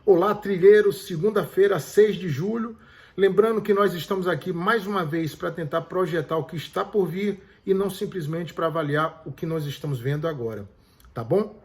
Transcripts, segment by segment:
Olá, trilheiros, segunda-feira, 6 de julho. Lembrando que nós estamos aqui mais uma vez para tentar projetar o que está por vir e não simplesmente para avaliar o que nós estamos vendo agora, tá bom?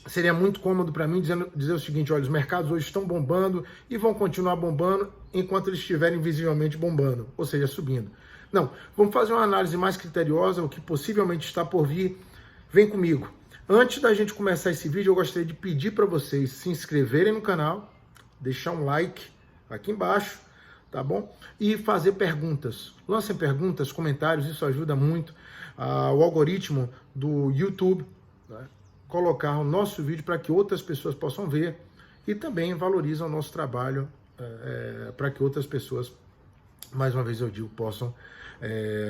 Seria muito cômodo para mim dizer o seguinte: olha, os mercados hoje estão bombando e vão continuar bombando enquanto eles estiverem visivelmente bombando, ou seja, subindo. Não, vamos fazer uma análise mais criteriosa, o que possivelmente está por vir. Vem comigo. Antes da gente começar esse vídeo, eu gostaria de pedir para vocês se inscreverem no canal, deixar um like aqui embaixo, tá bom? E fazer perguntas. Lancem perguntas, comentários, isso ajuda muito o algoritmo do YouTube, né? Colocar o nosso vídeo para que outras pessoas possam ver e também valoriza o nosso trabalho para que outras pessoas, mais uma vez eu digo, possam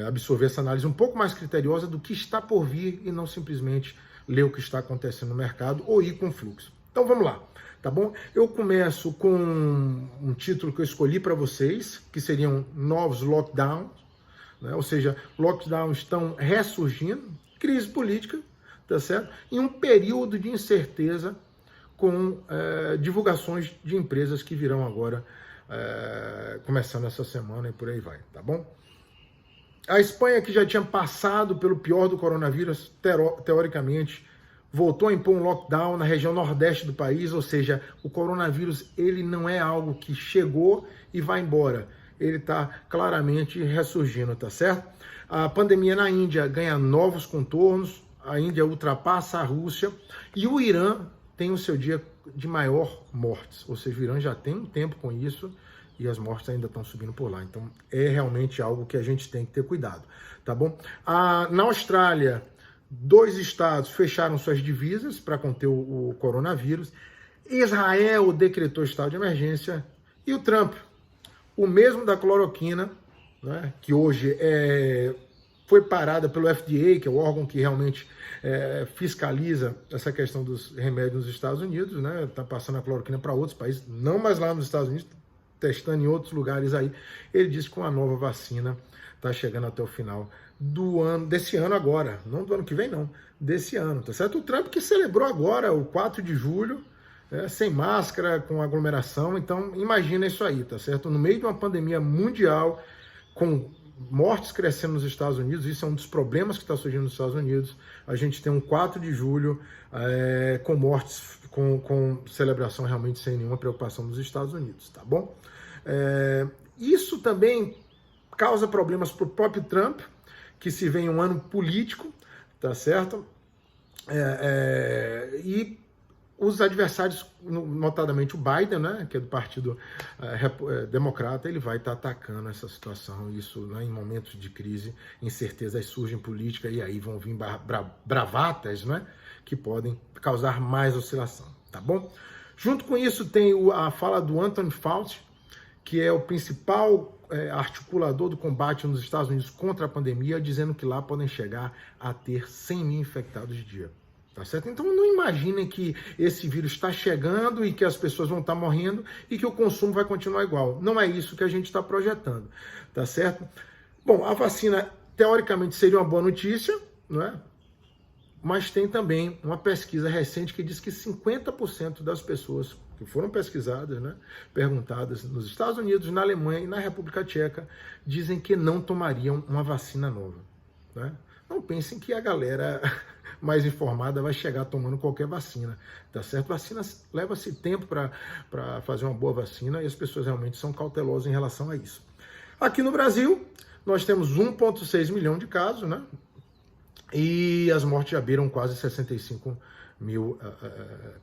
absorver essa análise um pouco mais criteriosa do que está por vir e não simplesmente ler o que está acontecendo no mercado ou ir com fluxo. Então vamos lá, tá bom? Eu começo com um título que eu escolhi para vocês, que seriam novos lockdowns, né? Ou seja, lockdowns estão ressurgindo, crise política, tá certo? Em um período de incerteza com divulgações de empresas que virão agora, começando essa semana e por aí vai, tá bom? A Espanha, que já tinha passado pelo pior do coronavírus, teoricamente, voltou a impor um lockdown na região nordeste do país, ou seja, o coronavírus ele não é algo que chegou e vai embora, ele está claramente ressurgindo, tá certo? A pandemia na Índia ganha novos contornos, a Índia ultrapassa a Rússia e o Irã tem o seu dia de maior mortes, ou seja, o Irã já tem um tempo com isso e as mortes ainda estão subindo por lá. Então, é realmente algo que a gente tem que ter cuidado, tá bom? Na Austrália, 2 estados fecharam suas divisas para conter o coronavírus. Israel decretou estado de emergência e o Trump, o mesmo da cloroquina, né, que hoje foi parada pelo FDA, que é o órgão que realmente fiscaliza essa questão dos remédios nos Estados Unidos, né? Está passando a cloroquina para outros países, não mais lá nos Estados Unidos, testando em outros lugares aí. Ele disse que uma nova vacina está chegando até o final desse ano agora, não do ano que vem não, desse ano, tá certo? O Trump que celebrou agora o 4 de julho, sem máscara, com aglomeração, então imagina isso aí, tá certo? No meio de uma pandemia mundial, com mortes crescendo nos Estados Unidos, isso é um dos problemas que está surgindo nos Estados Unidos, a gente tem um 4 de julho com mortes, com celebração realmente sem nenhuma preocupação nos Estados Unidos, tá bom? Isso também causa problemas para o próprio Trump, que se vê em um ano político, tá certo? E os adversários, notadamente o Biden, né, que é do partido democrata, ele vai estar atacando essa situação, isso, né, em momentos de crise, incertezas surgem política e aí vão vir bravatas, né, que podem causar mais oscilação, tá bom? Junto com isso tem a fala do Anthony Fauci, que é o principal articulador do combate nos Estados Unidos contra a pandemia, dizendo que lá podem chegar a ter 100 mil infectados dia. Tá certo? Então não imaginem que esse vírus está chegando e que as pessoas vão estar morrendo e que o consumo vai continuar igual. Não é isso que a gente está projetando, tá certo? Bom, a vacina teoricamente seria uma boa notícia, não é? Mas tem também uma pesquisa recente que diz que 50% das pessoas que foram pesquisadas, né, perguntadas nos Estados Unidos, na Alemanha e na República Tcheca, dizem que não tomariam uma vacina nova, né? Não pensem que a galera mais informada vai chegar tomando qualquer vacina, tá certo? Vacinas, leva-se tempo para fazer uma boa vacina e as pessoas realmente são cautelosas em relação a isso. Aqui no Brasil, nós temos 1,6 milhão de casos, né? E as mortes já beiram quase 65 mil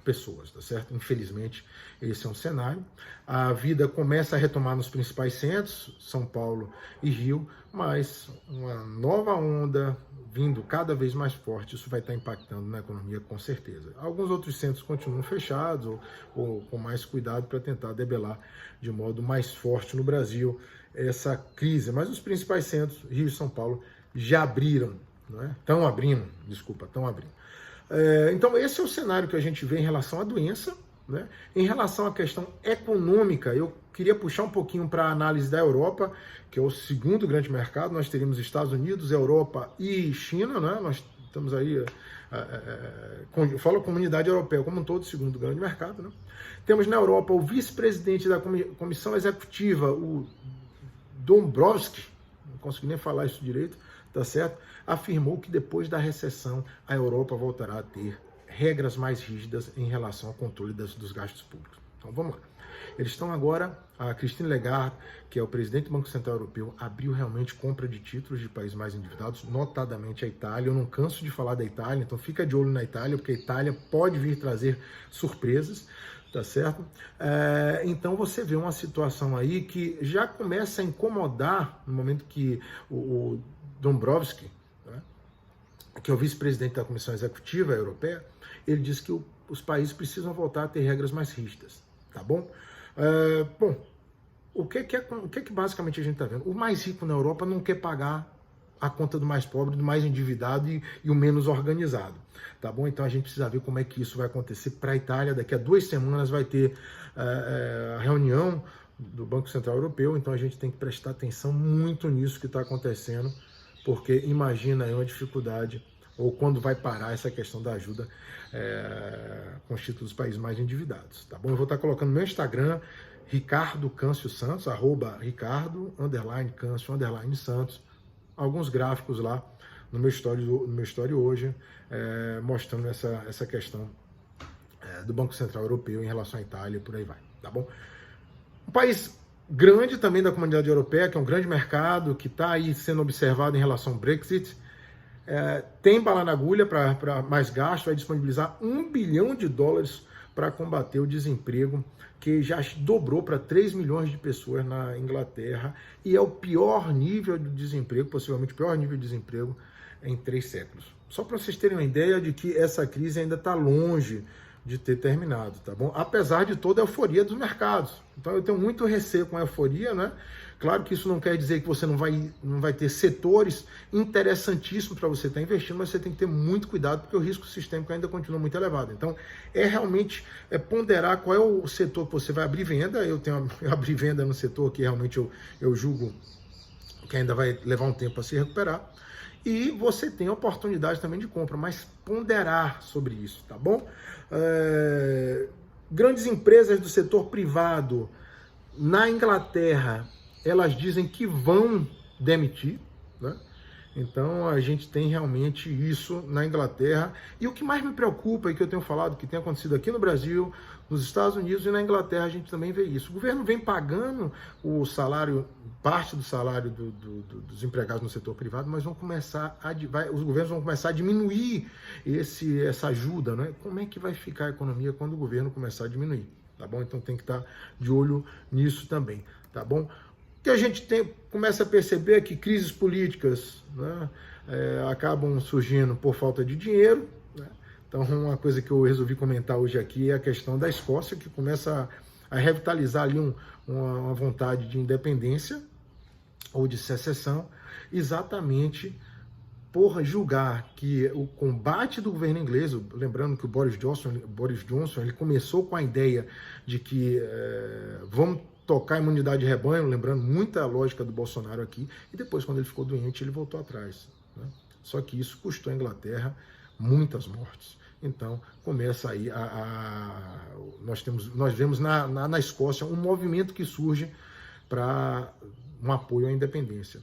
pessoas, tá certo? Infelizmente, esse é um cenário. A vida começa a retomar nos principais centros, São Paulo e Rio, mas uma nova onda vindo cada vez mais forte, isso vai estar impactando na economia com certeza. Alguns outros centros continuam fechados ou com mais cuidado para tentar debelar de modo mais forte no Brasil essa crise, mas os principais centros, Rio e São Paulo, já abriram, estão abrindo. Então esse é o cenário que a gente vê em relação à doença, né? Em relação à questão econômica, eu queria puxar um pouquinho para a análise da Europa, que é o segundo grande mercado. Nós teríamos Estados Unidos, Europa e China, né? Nós estamos aí eu falo a comunidade europeia como um todo, segundo grande mercado, né? Temos na Europa o vice-presidente da comissão executiva, o Dombrovskis, não consegui nem falar isso direito, tá certo? Afirmou que depois da recessão a Europa voltará a ter regras mais rígidas em relação ao controle dos gastos públicos. Então vamos lá. Eles estão agora, a Christine Lagarde, que é o presidente do Banco Central Europeu, abriu realmente compra de títulos de países mais endividados, notadamente a Itália. Eu não canso de falar da Itália, então fica de olho na Itália, porque a Itália pode vir trazer surpresas, tá certo? Então você vê uma situação aí que já começa a incomodar no momento que o Dombrovskis, né, que é o vice-presidente da Comissão Executiva Europeia, ele diz que os países precisam voltar a ter regras mais rígidas, tá bom? Bom, o que basicamente a gente está vendo? O mais rico na Europa não quer pagar a conta do mais pobre, do mais endividado e o menos organizado, tá bom? Então a gente precisa ver como é que isso vai acontecer para a Itália. Daqui a 2 semanas vai ter a reunião do Banco Central Europeu, então a gente tem que prestar atenção muito nisso que está acontecendo, porque imagina aí uma dificuldade, ou quando vai parar essa questão da ajuda com os títulos dos países mais endividados, tá bom? Eu vou estar colocando no meu Instagram, Ricardo Câncio Santos, @Ricardo_Câncio_Santos, alguns gráficos lá no meu story hoje, mostrando essa questão do Banco Central Europeu em relação à Itália e por aí vai, tá bom? Um país grande também da comunidade europeia, que é um grande mercado, que está aí sendo observado em relação ao Brexit, tem bala na agulha para mais gasto, vai disponibilizar $1 bilhão para combater o desemprego, que já dobrou para 3 milhões de pessoas na Inglaterra, e é o pior nível de desemprego, possivelmente o pior nível de desemprego em 3 séculos. Só para vocês terem uma ideia de que essa crise ainda está longe de ter terminado, tá bom? Apesar de toda a euforia dos mercados. Então eu tenho muito receio com a euforia, né? Claro que isso não quer dizer que você não vai ter setores interessantíssimos para você estar investindo, mas você tem que ter muito cuidado, porque o risco sistêmico ainda continua muito elevado. Então, realmente ponderar qual é o setor que você vai abrir venda. Eu abri venda no setor que realmente eu julgo que ainda vai levar um tempo a se recuperar. E você tem a oportunidade também de compra, mas ponderar sobre isso, tá bom? Grandes empresas do setor privado na Inglaterra, elas dizem que vão demitir, né? Então a gente tem realmente isso na Inglaterra. E o que mais me preocupa, e que eu tenho falado, que tem acontecido aqui no Brasil, nos Estados Unidos e na Inglaterra, a gente também vê isso. O governo vem pagando o salário, parte do salário dos empregados no setor privado, mas os governos vão começar a diminuir essa ajuda, né? Como é que vai ficar a economia quando o governo começar a diminuir? Tá bom? Então tem que estar de olho nisso também, tá bom? O que a gente começa a perceber é que crises políticas, né, acabam surgindo por falta de dinheiro, né? Então, uma coisa que eu resolvi comentar hoje aqui é a questão da Escócia, que começa a revitalizar ali uma vontade de independência ou de secessão, exatamente por julgar que o combate do governo inglês, lembrando que o Boris Johnson ele começou com a ideia de que vamos tocar a imunidade de rebanho, lembrando muita lógica do Bolsonaro aqui, e depois, quando ele ficou doente, ele voltou atrás, né? Só que isso custou à Inglaterra muitas mortes. Então, começa aí nós vemos na Escócia um movimento que surge para um apoio à independência.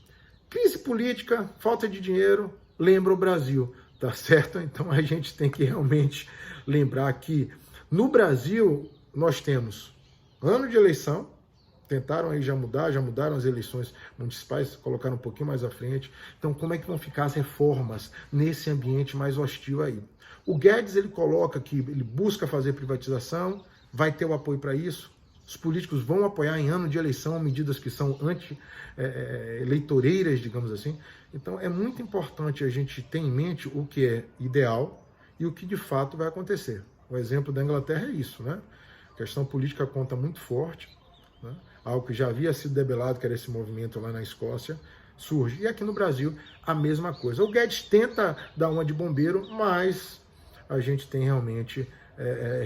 Crise política, falta de dinheiro, lembra o Brasil, tá certo? Então, a gente tem que realmente lembrar que no Brasil nós temos ano de eleição. Tentaram aí já mudaram as eleições municipais, colocaram um pouquinho mais à frente. Então, como é que vão ficar as reformas nesse ambiente mais hostil aí? O Guedes, ele coloca que ele busca fazer privatização, vai ter o apoio para isso. Os políticos vão apoiar em ano de eleição medidas que são anti-eleitoreiras, digamos assim. Então, é muito importante a gente ter em mente o que é ideal e o que de fato vai acontecer. O exemplo da Inglaterra é isso, né? A questão política conta muito forte, né? Algo que já havia sido debelado, que era esse movimento lá na Escócia, surge. E aqui no Brasil, a mesma coisa. O Guedes tenta dar uma de bombeiro, mas a gente tem realmente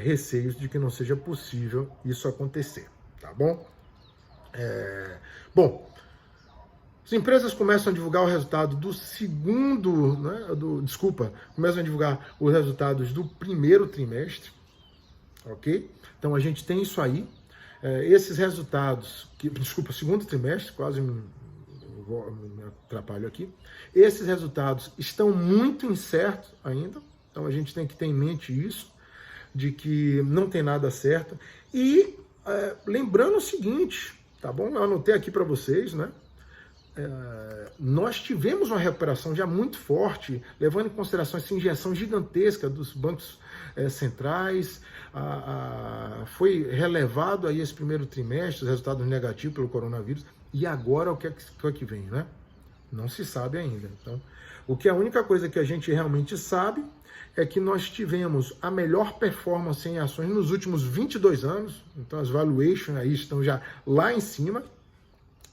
receios de que não seja possível isso acontecer, tá bom? Bom, As empresas começam a divulgar o resultado do segundo, né, começam a divulgar os resultados do primeiro trimestre, ok? Então a gente tem isso aí, esses resultados, segundo trimestre, quase me atrapalho aqui, esses resultados estão muito incertos ainda, então a gente tem que ter em mente isso, de que não tem nada certo, e lembrando o seguinte, tá bom? Eu anotei aqui para vocês, né? Nós tivemos uma recuperação já muito forte, levando em consideração essa injeção gigantesca dos bancos centrais, foi relevado aí esse primeiro trimestre, os resultados negativos pelo coronavírus, e agora o que é que vem, né? Não se sabe ainda. Então, a única coisa que a gente realmente sabe é que nós tivemos a melhor performance em ações nos últimos 22 anos, então as valuations aí estão já lá em cima,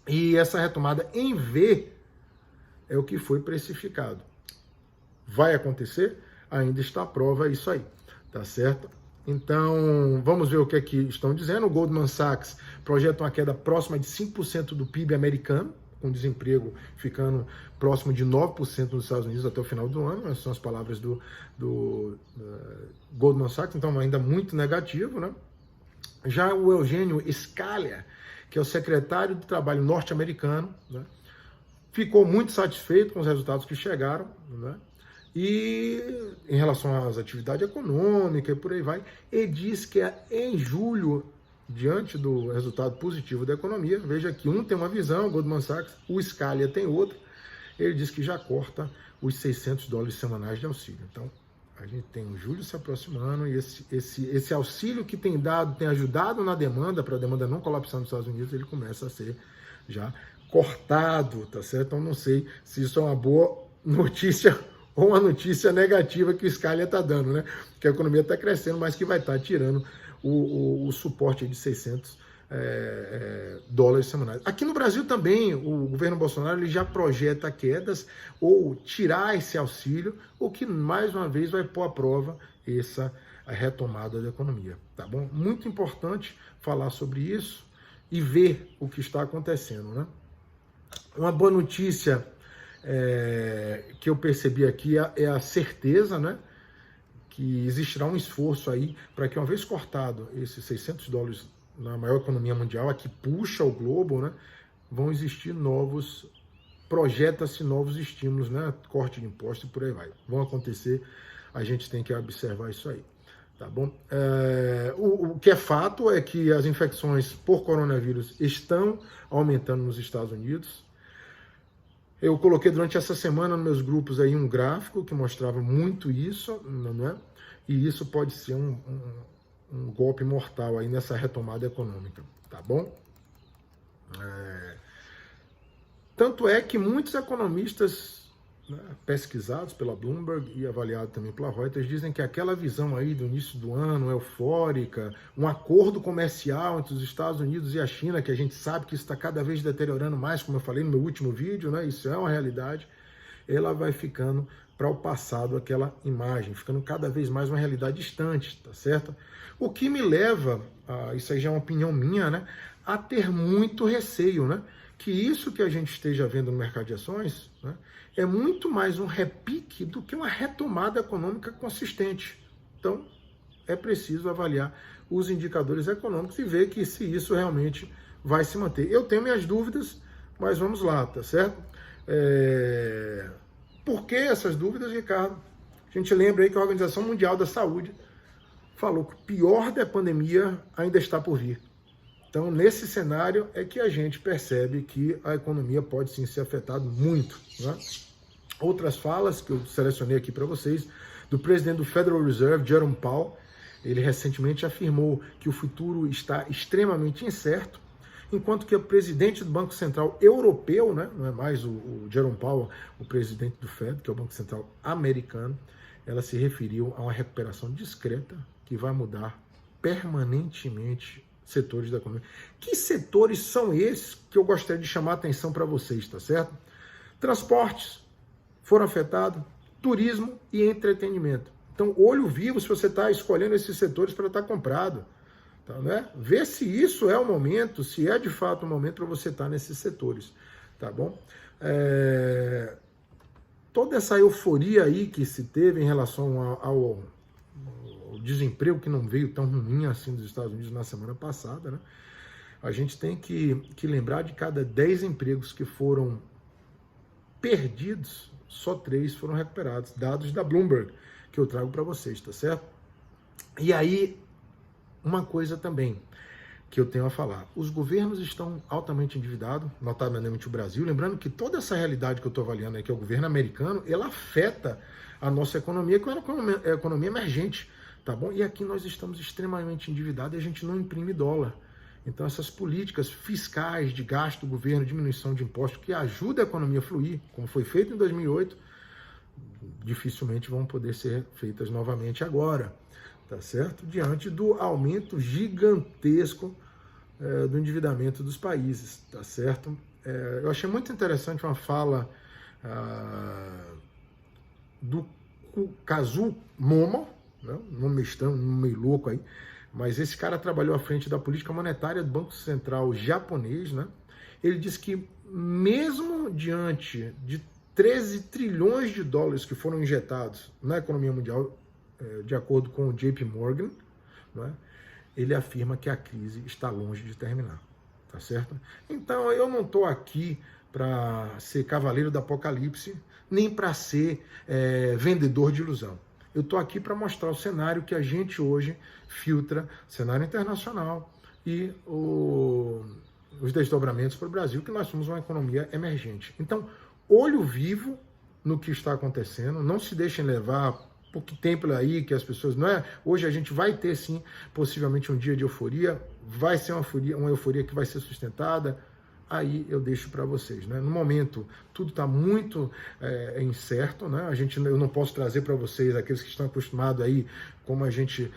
e essa retomada em V é o que foi precificado. Vai acontecer? Ainda está à prova isso aí, tá certo? Então, vamos ver o que é que estão dizendo. O Goldman Sachs projeta uma queda próxima de 5% do PIB americano, com desemprego ficando próximo de 9% nos Estados Unidos até o final do ano. Essas são as palavras do Goldman Sachs, então ainda muito negativo, né? Já o Eugênio Scalia, que é o secretário do Trabalho norte-americano, né, ficou muito satisfeito com os resultados que chegaram, né, e em relação às atividades econômicas e por aí vai, e diz que em julho, diante do resultado positivo da economia, veja que um tem uma visão, o Goldman Sachs, o Scalia tem outra, ele diz que já corta os $600 semanais de auxílio. Então, a gente tem o julho se aproximando e esse auxílio que tem ajudado na demanda, para a demanda não colapsar nos Estados Unidos, ele começa a ser já cortado, tá certo? Então não sei se isso é uma boa notícia ou uma notícia negativa que o Scalia está dando, né? Que a economia está crescendo, mas que vai estar tirando o suporte de $600 semanais. Aqui no Brasil também, o governo Bolsonaro ele já projeta quedas ou tirar esse auxílio, o que mais uma vez vai pôr à prova essa retomada da economia, tá bom? Muito importante falar sobre isso e ver o que está acontecendo, né? Uma boa notícia que eu percebi aqui é a certeza, né, que existirá um esforço aí para que, uma vez cortado esses $600 na maior economia mundial, a que puxa o globo, né, vão existir projeta-se novos estímulos, né, corte de impostos e por aí vai. Vão acontecer, a gente tem que observar isso aí, tá bom? O que é fato é que as infecções por coronavírus estão aumentando nos Estados Unidos. Eu coloquei durante essa semana nos meus grupos aí um gráfico que mostrava muito isso, não é? E isso pode ser um golpe mortal aí nessa retomada econômica, tá bom? Tanto é que muitos economistas, né, pesquisados pela Bloomberg e avaliados também pela Reuters, dizem que aquela visão aí do início do ano, eufórica, um acordo comercial entre os Estados Unidos e a China, que a gente sabe que isso está cada vez deteriorando mais, como eu falei no meu último vídeo, né, isso é uma realidade, ela vai ficando para o passado aquela imagem, ficando cada vez mais uma realidade distante, tá certo? O que me leva, isso aí já é uma opinião minha, né, a ter muito receio, né, que isso que a gente esteja vendo no mercado de ações, né, é muito mais um repique do que uma retomada econômica consistente. Então, é preciso avaliar os indicadores econômicos e ver que se isso realmente vai se manter. Eu tenho minhas dúvidas, mas vamos lá, tá certo? Por que essas dúvidas, Ricardo? A gente lembra aí que a Organização Mundial da Saúde falou que o pior da pandemia ainda está por vir. Então, nesse cenário é que a gente percebe que a economia pode sim ser afetada muito, né? Outras falas que eu selecionei aqui para vocês, do presidente do Federal Reserve, Jerome Powell, ele recentemente afirmou que o futuro está extremamente incerto, enquanto que o presidente do Banco Central Europeu, né, não é mais o Jerome Powell, o presidente do Fed, que é o Banco Central americano, ela se referiu a uma recuperação discreta que vai mudar permanentemente setores da economia. Que setores são esses que eu gostaria de chamar a atenção para vocês, tá certo? Transportes foram afetados, turismo e entretenimento. Então, olho vivo se você está escolhendo esses setores para estar comprado. Tá, né? Vê se isso é o momento, se é de fato o momento para você estar nesses setores. tá bom? Toda essa euforia aí que se teve em relação ao desemprego, que não veio tão ruim assim dos Estados Unidos na semana passada, né? A gente tem que lembrar de cada 10 empregos que foram perdidos, só 3 foram recuperados, dados da Bloomberg, que eu trago para vocês, tá certo? E aí, uma coisa também que eu tenho a falar, os governos estão altamente endividados, notadamente o Brasil, lembrando que toda essa realidade que eu estou avaliando aqui, que é o governo americano, ela afeta a nossa economia, que é uma economia emergente, tá bom? E aqui nós estamos extremamente endividados e a gente não imprime dólar. Então essas políticas fiscais de gasto do governo, diminuição de impostos, que ajudam a economia a fluir, como foi feito em 2008, dificilmente vão poder ser feitas novamente agora, tá certo? Diante do aumento gigantesco do endividamento dos países, tá certo? Eu achei muito interessante uma fala do Kazuo Momo, né? Um nome estranho, um nome meio louco aí, mas esse cara trabalhou à frente da política monetária do Banco Central japonês, né? Ele disse que mesmo diante de 13 trilhões de dólares que foram injetados na economia mundial, de acordo com o JP Morgan, né, ele afirma que a crise está longe de terminar, tá certo? Então eu não estou aqui para ser cavaleiro do apocalipse, nem para ser vendedor de ilusão. Eu estou aqui para mostrar o cenário que a gente hoje filtra, cenário internacional e os desdobramentos para o Brasil, que nós somos uma economia emergente. Então, olho vivo no que está acontecendo, não se deixem levar pouco tempo aí que as pessoas, não é? Hoje a gente vai ter sim, possivelmente um dia de euforia, vai ser uma euforia que vai ser sustentada, aí eu deixo para vocês, né? No momento, tudo está muito incerto, né? Eu não posso trazer para vocês, aqueles que estão acostumados aí, como a gente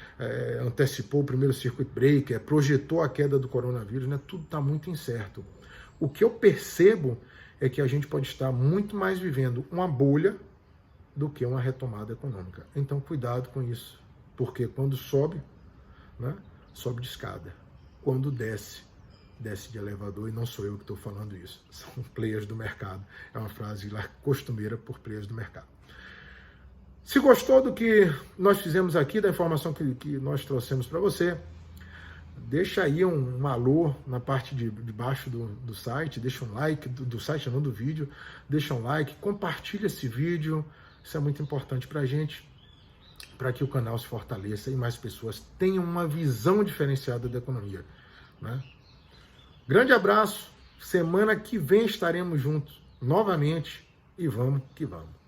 antecipou o primeiro circuit breaker, projetou a queda do coronavírus, né? Tudo está muito incerto. O que eu percebo é que a gente pode estar muito mais vivendo uma bolha do que uma retomada econômica. Então, cuidado com isso, porque quando sobe, né, sobe de escada. Quando desce de elevador, e não sou eu que estou falando isso, são players do mercado. É uma frase lá costumeira por players do mercado. Se gostou do que nós fizemos aqui, da informação que nós trouxemos para você, deixa aí um alô na parte de baixo do site, deixa um like, do site não do vídeo, deixa um like, compartilha esse vídeo, isso é muito importante para a gente, para que o canal se fortaleça e mais pessoas tenham uma visão diferenciada da economia, né? Grande abraço, semana que vem estaremos juntos novamente e vamos que vamos.